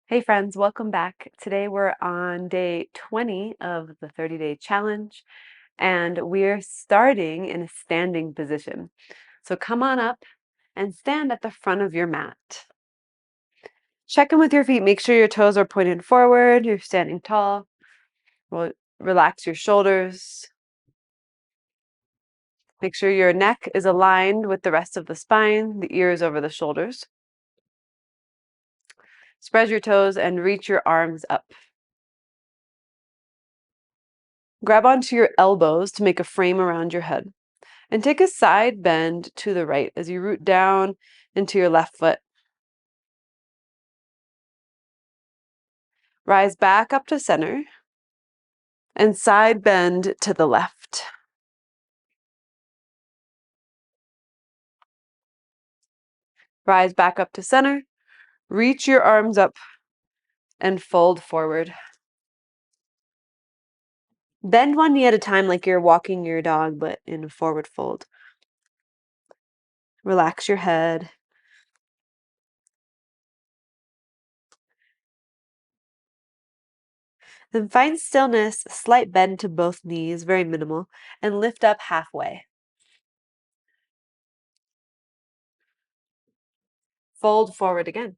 Hey friends, welcome back. Today we're on day 20 of the 30-day challenge, and we're starting in a standing position. So come on up and stand at the front of your mat. Check in with your feet. Make sure your toes are pointed forward. You're standing tall. Relax your shoulders. Make sure your neck is aligned with the rest of the spine, the ears over the shoulders. Spread your toes and reach your arms up. Grab onto your elbows to make a frame around your head. And take a side bend to the right as you root down into your left foot. Rise back up to center and side bend to the left. Rise back up to center, reach your arms up and fold forward. Bend one knee at a time like you're walking your dog, but in a forward fold. Relax your head. Then find stillness, a slight bend to both knees, very minimal, and lift up halfway. Fold forward again.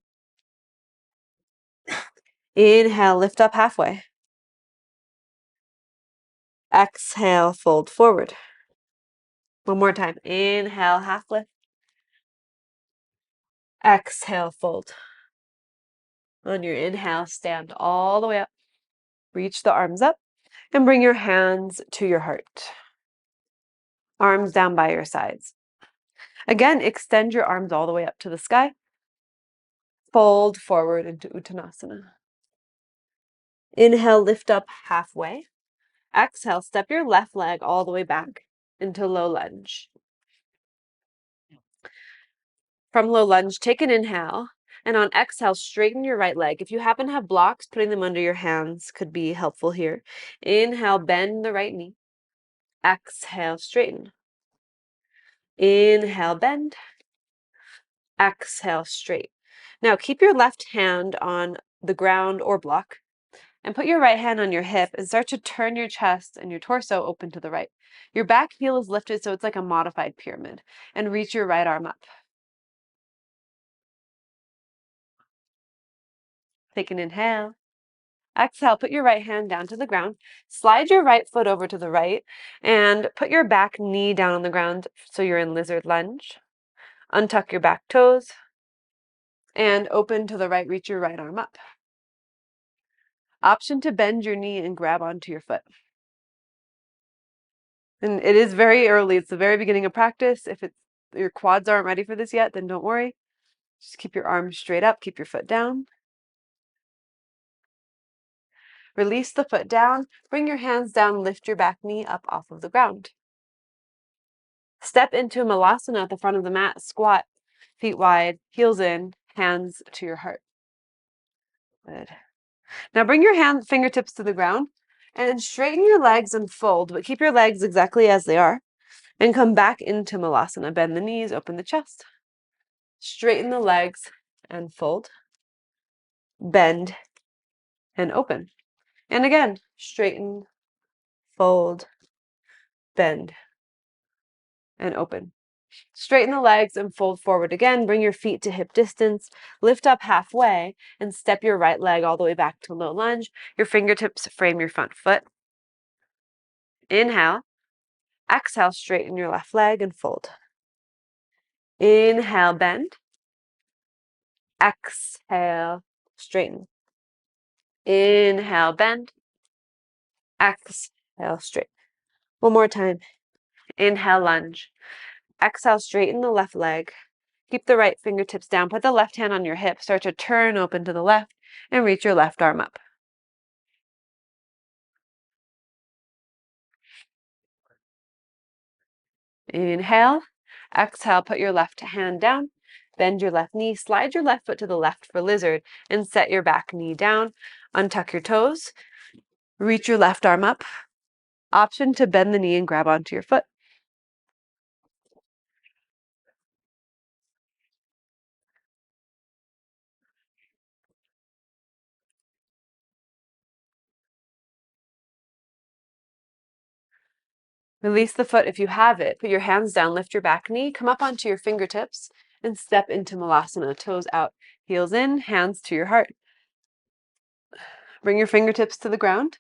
Inhale, lift up halfway. Exhale, fold forward. One more time. Inhale, half lift. Exhale, fold. On your inhale, stand all the way up. Reach the arms up and bring your hands to your heart. Arms down by your sides. Again, extend your arms all the way up to the sky. Fold forward into Uttanasana. Inhale, lift up halfway. Exhale, step your left leg all the way back into low lunge. From low lunge, take an inhale, and on exhale, straighten your right leg. If you happen to have blocks, putting them under your hands could be helpful here. Inhale, bend the right knee. Exhale, straighten. Inhale, bend. Exhale, straight. Now keep your left hand on the ground or block, and put your right hand on your hip and start to turn your chest and your torso open to the right. Your back heel is lifted, so it's like a modified pyramid, and reach your right arm up. Take an inhale. Exhale, put your right hand down to the ground. Slide your right foot over to the right and put your back knee down on the ground so you're in lizard lunge. Untuck your back toes and open to the right, reach your right arm up. Option to bend your knee and grab onto your foot. And it is very early. It's the very beginning of practice. If your quads aren't ready for this yet, then don't worry. Just keep your arms straight up, keep your foot down. Release the foot down, bring your hands down, lift your back knee up off of the ground. Step into Malasana at the front of the mat, squat, feet wide, heels in, hands to your heart. Good. Now bring your fingertips to the ground and straighten your legs and fold, but keep your legs exactly as they are. And come back into Malasana. Bend the knees, open the chest. Straighten the legs and fold. Bend and open. And again, straighten, fold, bend, and open. Straighten the legs and fold forward again. Bring your feet to hip distance. Lift up halfway and step your right leg all the way back to low lunge. Your fingertips frame your front foot. Inhale. Exhale, straighten your left leg and fold. Inhale, bend. Exhale, straighten. Inhale, bend. Exhale, straight. One more time. Inhale, lunge. Exhale, straighten the left leg. Keep the right fingertips down. Put the left hand on your hip. Start to turn open to the left and reach your left arm up. Inhale. Exhale, put your left hand down. Bend your left knee. Slide your left foot to the left for lizard and set your back knee down. Untuck your toes. Reach your left arm up. Option to bend the knee and grab onto your foot. Release the foot if you have it. Put your hands down, lift your back knee, come up onto your fingertips, and step into Malasana. Toes out, heels in, hands to your heart. Bring your fingertips to the ground.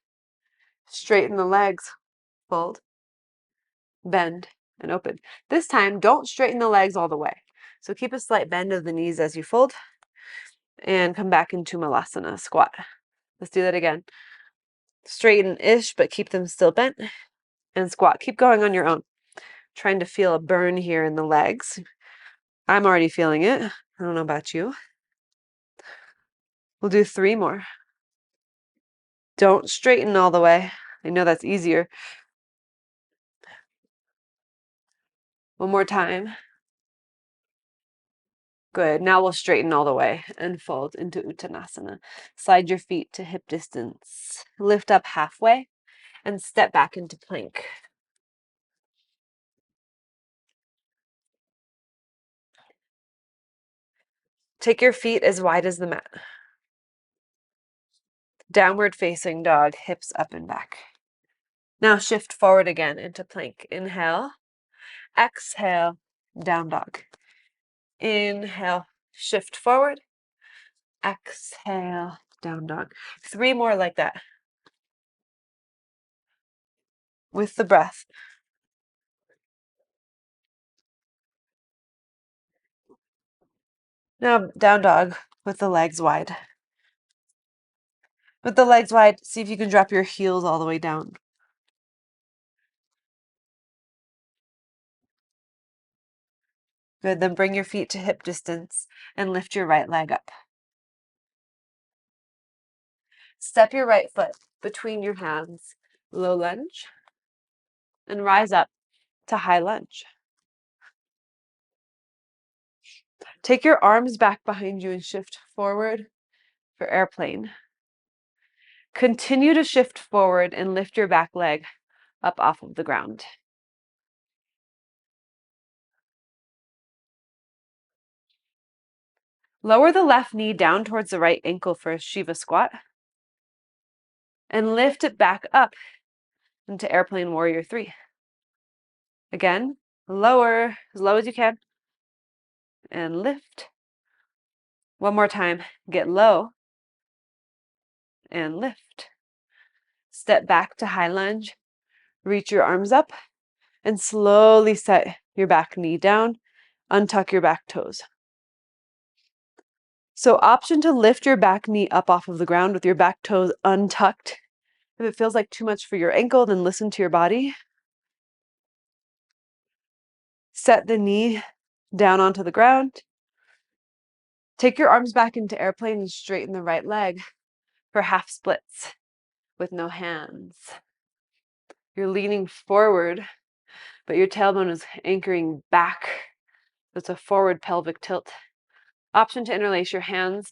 Straighten the legs. Fold, bend, and open. This time, don't straighten the legs all the way. So keep a slight bend of the knees as you fold, and come back into Malasana, squat. Let's do that again. Straighten-ish, but keep them still bent, and squat. Keep going on your own. Trying to feel a burn here in the legs. I'm already feeling it. I don't know about you. We'll do 3 more. Don't straighten all the way. I know that's easier. One more time. Good. Now we'll straighten all the way and fold into Uttanasana. Slide your feet to hip distance. Lift up halfway and step back into plank. Take your feet as wide as the mat. Downward facing dog, hips up and back. Now shift forward again into plank. Inhale. Exhale, down dog. Inhale, shift forward. Exhale, down dog. 3 more like that. With the breath. Now down dog with the legs wide. With the legs wide, see if you can drop your heels all the way down. Good, then bring your feet to hip distance and lift your right leg up. Step your right foot between your hands, low lunge, and rise up to high lunge. Take your arms back behind you and shift forward for airplane. Continue to shift forward and lift your back leg up off of the ground. Lower the left knee down towards the right ankle for a Shiva squat. And lift it back up into airplane warrior 3. Again, lower as low as you can. And lift. One more time, get low. And lift. Step back to high lunge. Reach your arms up. And slowly set your back knee down. Untuck your back toes. So option to lift your back knee up off of the ground with your back toes untucked. If it feels like too much for your ankle, then listen to your body. Set the knee down onto the ground. Take your arms back into airplane and straighten the right leg for half splits with no hands. You're leaning forward, but your tailbone is anchoring back. It's a forward pelvic tilt. Option to interlace your hands.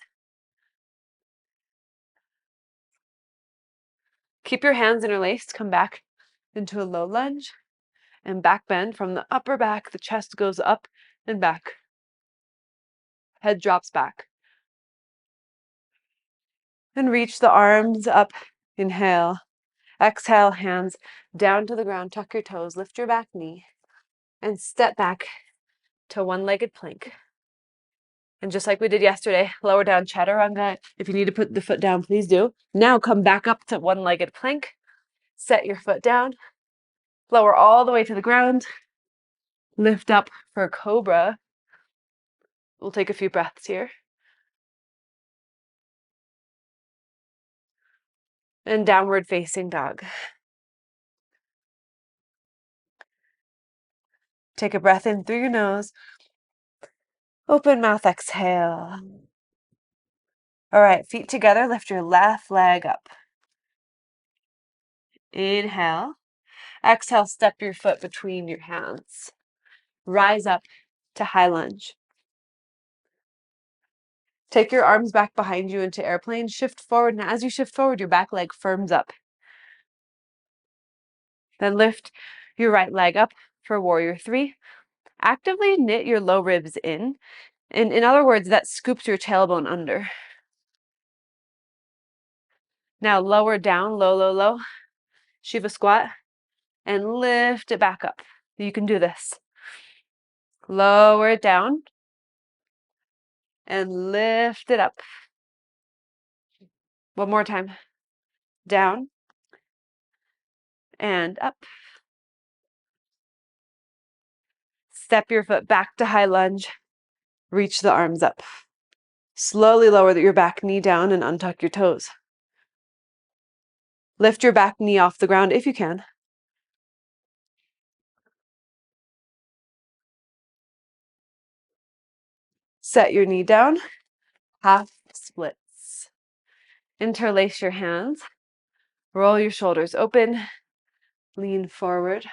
Keep your hands interlaced. Come back into a low lunge and back bend from the upper back. The chest goes up and back. Head drops back. And reach the arms up. Inhale. Exhale, hands down to the ground. Tuck your toes. Lift your back knee. And step back to one-legged plank. And just like we did yesterday, lower down chaturanga. If you need to put the foot down, please do. Now come back up to one-legged plank. Set your foot down. Lower all the way to the ground. Lift up for cobra. We'll take a few breaths here. And downward facing dog. Take a breath in through your nose. Open mouth, exhale. All right, feet together. Lift your left leg up. Inhale. Exhale, step your foot between your hands. Rise up to high lunge. Take your arms back behind you into airplane. Shift forward. Now, as you shift forward, your back leg firms up. Then lift your right leg up for warrior 3. Actively knit your low ribs in. And in other words, that scoops your tailbone under. Now lower down, low, low, low. Shiva squat. and lift it back up. You can do this. Lower it down and lift it up. One more time. Down and up. Step your foot back to high lunge. Reach the arms up. Slowly lower your back knee down and untuck your toes. Lift your back knee off the ground if you can. Set your knee down. Half splits. Interlace your hands. Roll your shoulders open. Lean forward.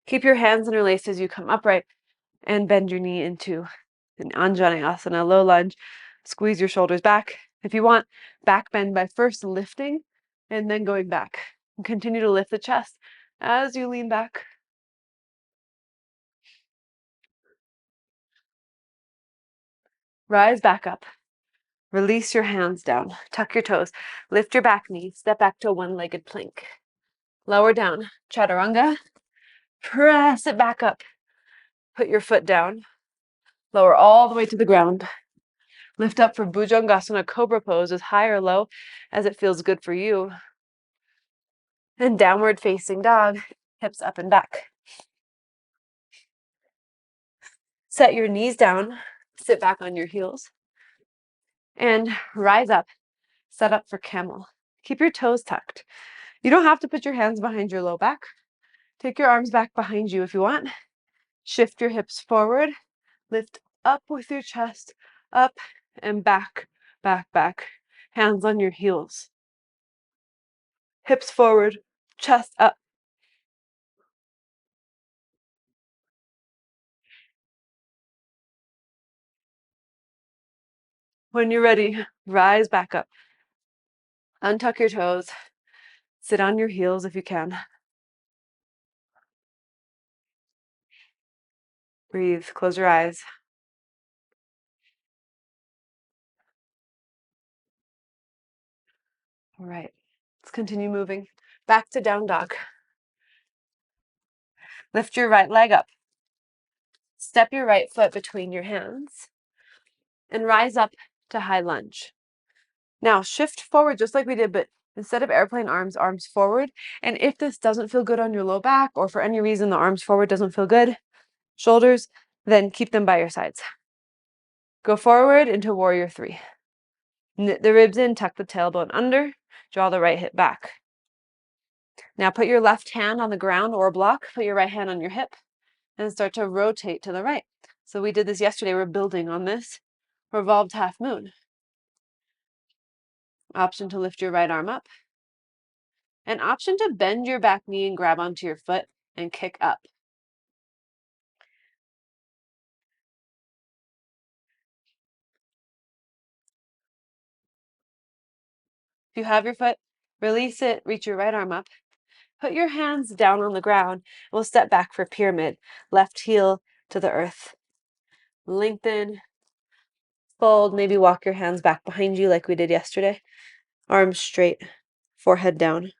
Keep your hands interlaced as you come upright and bend your knee into an Anjaneyasana, low lunge. Squeeze your shoulders back. If you want, back bend by first lifting and then going back. And continue to lift the chest as you lean back. Rise back up. Release your hands down. Tuck your toes. Lift your back knee. Step back to a one-legged plank. Lower down. Chaturanga. Press it back up. Put your foot down. Lower all the way to the ground. Lift up for Bhujangasana, Cobra pose, as high or low as it feels good for you. And downward facing dog, hips up and back. Set your knees down, sit back on your heels, and rise up. Set up for camel. Keep your toes tucked. You don't have to put your hands behind your low back. Take your arms back behind you if you want. Shift your hips forward. Lift up with your chest, up and back, back, back. Hands on your heels. Hips forward, chest up. When you're ready, rise back up. Untuck your toes. Sit on your heels if you can. Breathe, close your eyes. All right, let's continue moving. Back to down dog. Lift your right leg up. Step your right foot between your hands and rise up to high lunge. Now shift forward just like we did, but instead of airplane arms, arms forward. And if this doesn't feel good on your low back, or for any reason the arms forward doesn't feel good, shoulders, then keep them by your sides. Go forward into warrior three. Knit the ribs in, tuck the tailbone under, draw the right hip back. Now put your left hand on the ground or block, put your right hand on your hip, and start to rotate to the right. So we did this yesterday, we're building on this. Revolved half moon. Option to lift your right arm up. An option to bend your back knee and grab onto your foot and kick up. If you have your foot, release it, reach your right arm up. Put your hands down on the ground. We'll step back for pyramid. Left heel to the earth. Lengthen, fold, maybe walk your hands back behind you like we did yesterday. Arms straight, forehead down.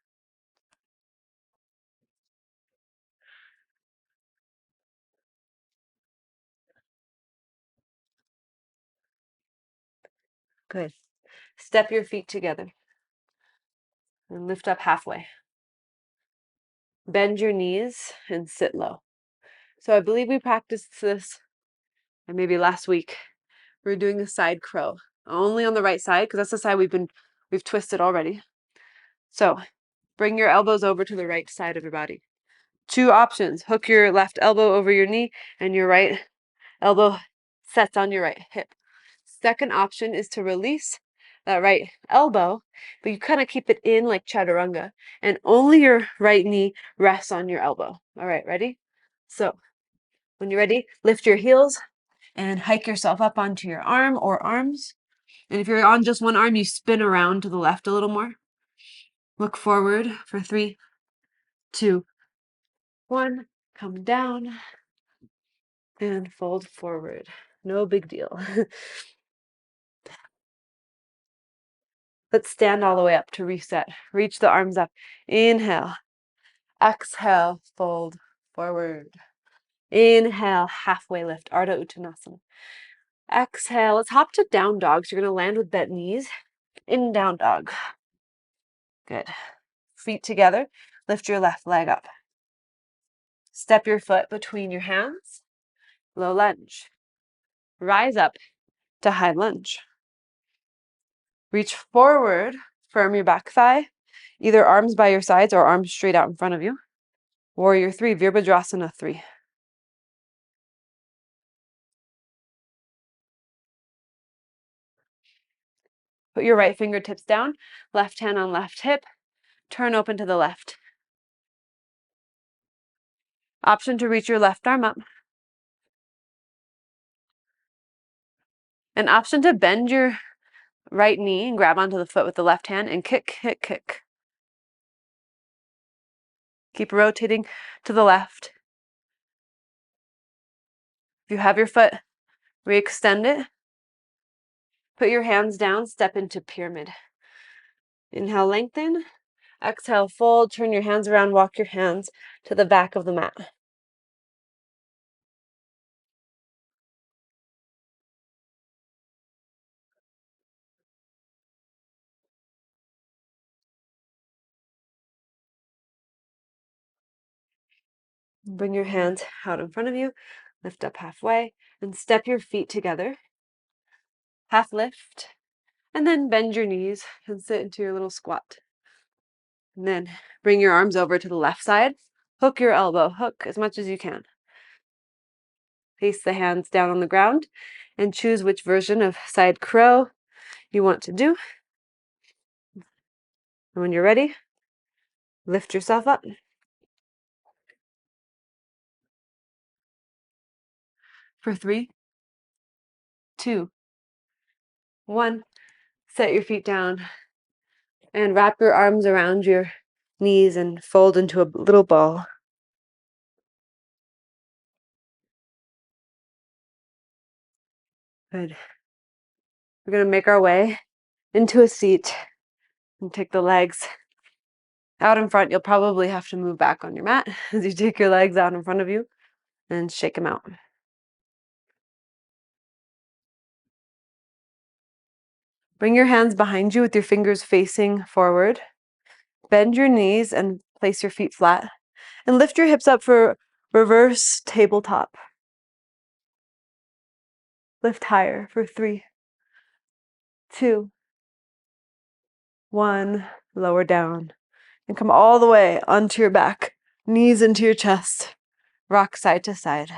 Good. Step your feet together and lift up halfway. Bend your knees and sit low. So I believe we practiced this maybe last week. We're doing a side crow, only on the right side because that's the side we've twisted already. So bring your elbows over to the right side of your body. Two options: hook your left elbow over your knee and your right elbow sets on your right hip. Second option is to release that right elbow, but you kind of keep it in like chaturanga, and only your right knee rests on your elbow. All right, ready? So when you're ready, lift your heels and hike yourself up onto your arm or arms. And if you're on just one arm, you spin around to the left a little more. Look forward for 3, 2, 1. Come down and fold forward. No big deal. Let's stand all the way up to reset. Reach the arms up. Inhale. Exhale, fold forward. Inhale, halfway lift, Ardha Uttanasana. Exhale, let's hop to down dog. So you're going to land with bent knees in down dog. Good. Feet together. Lift your left leg up. Step your foot between your hands. Low lunge. Rise up to high lunge. Reach forward, firm your back thigh, either arms by your sides or arms straight out in front of you. Warrior 3, Virabhadrasana 3. Put your right fingertips down, left hand on left hip, turn open to the left. Option to reach your left arm up. An option to bend your right knee and grab onto the foot with the left hand and kick, kick, kick. Keep rotating to the left. If you have your foot, re-extend it. Put your hands down, step into pyramid. Inhale, lengthen. Exhale, fold. Turn your hands around, walk your hands to the back of the mat. Bring your hands out in front of you, lift up halfway, and step your feet together. Half lift, and then bend your knees and sit into your little squat. And then bring your arms over to the left side. Hook your elbow, hook as much as you can. Place the hands down on the ground and choose which version of side crow you want to do. And when you're ready, lift yourself up. For 3, 2, 1. Set your feet down and wrap your arms around your knees and fold into a little ball. Good. We're going to make our way into a seat and take the legs out in front. You'll probably have to move back on your mat as you take your legs out in front of you and shake them out. Bring your hands behind you with your fingers facing forward. Bend your knees and place your feet flat. And lift your hips up for reverse tabletop. Lift higher for 3, 2, 1. Lower down. And come all the way onto your back. Knees into your chest. Rock side to side.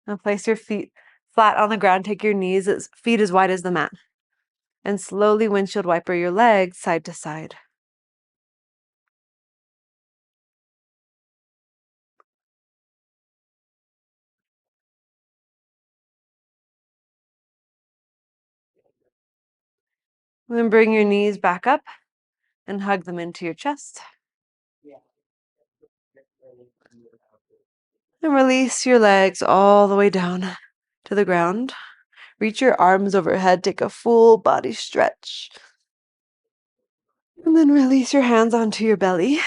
Now place your feet flat on the ground. Take your feet as wide as the mat. And slowly windshield wiper your legs side to side. And then bring your knees back up and hug them into your chest. And release your legs all the way down to the ground. Reach your arms overhead. Take a full body stretch. And then release your hands onto your belly.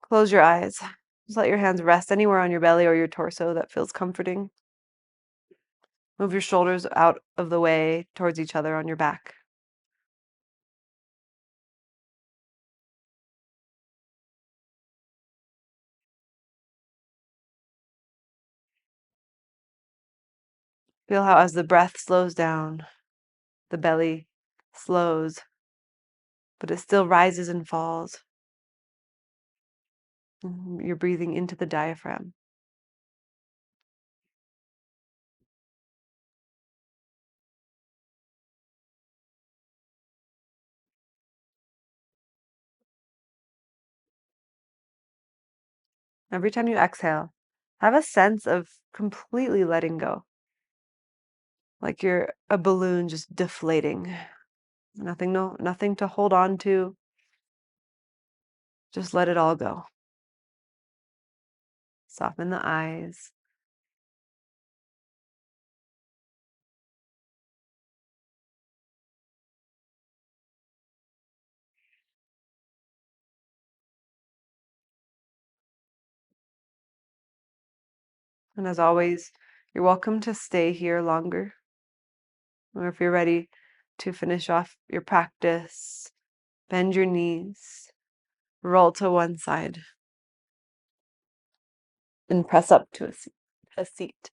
Close your eyes. Just let your hands rest anywhere on your belly or your torso that feels comforting. Move your shoulders out of the way towards each other on your back. Feel how as the breath slows down, the belly slows, but it still rises and falls. You're breathing into the diaphragm. Every time you exhale, Have a sense of completely letting go. Like you're a balloon just deflating. Nothing to hold on to. Just let it all go. Soften the eyes. And as always, you're welcome to stay here longer. Or if you're ready to finish off your practice, bend your knees, roll to one side, and press up to a seat.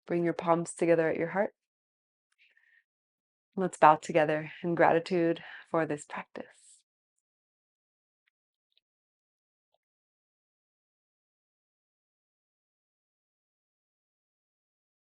Bring your palms together at your heart. Let's bow together in gratitude for this practice.